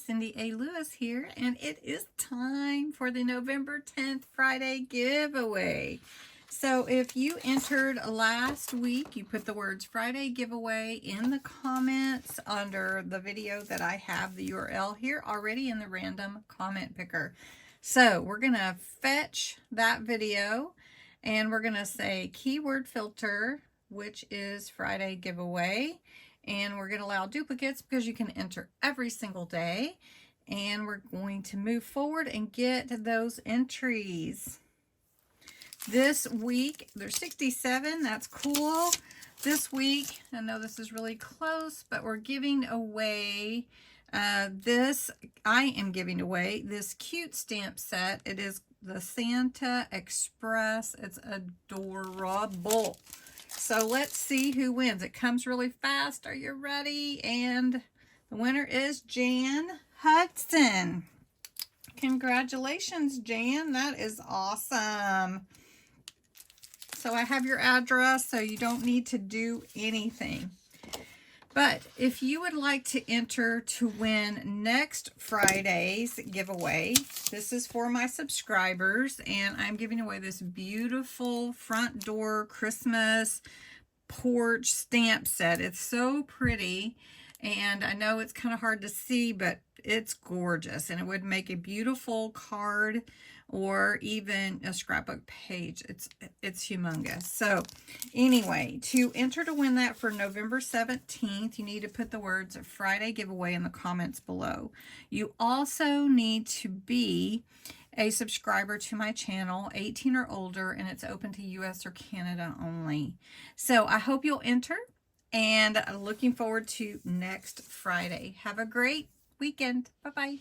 CindyALewis here, and it is time for the November 10th Friday giveaway. So if you entered last week, you put the words Friday giveaway in the comments under the video that I have the URL here already in the random comment picker. So we're going to fetch that video and we're going to say keyword filter, which is Friday giveaway. And we're going to allow duplicates because you can enter every single day. And we're going to move forward and get those entries. This week, there's 67. That's cool. This week, I know this is really close, but we're giving away I am giving away this cute stamp set. It is the Santa Express. It's adorable. So let's see who wins. It comes really fast. Are you ready? And the winner is Jan Hudson. Congratulations, Jan. That is awesome. So I have your address, so you don't need to do anything. But if you would like to enter to win next Friday's giveaway, this is for my subscribers, and I'm giving away this beautiful front door Christmas porch stamp set. It's so pretty, and I know it's kind of hard to see, but it's gorgeous, and it would make a beautiful card or even a scrapbook page. It's humongous. So anyway, to enter to win that for November 17th, you need to put the words Friday giveaway in the comments below. You also need to be a subscriber to my channel, 18 or older, and it's open to US or Canada only. So I hope you'll enter, and looking forward to next Friday. Have a great weekend. Bye-bye.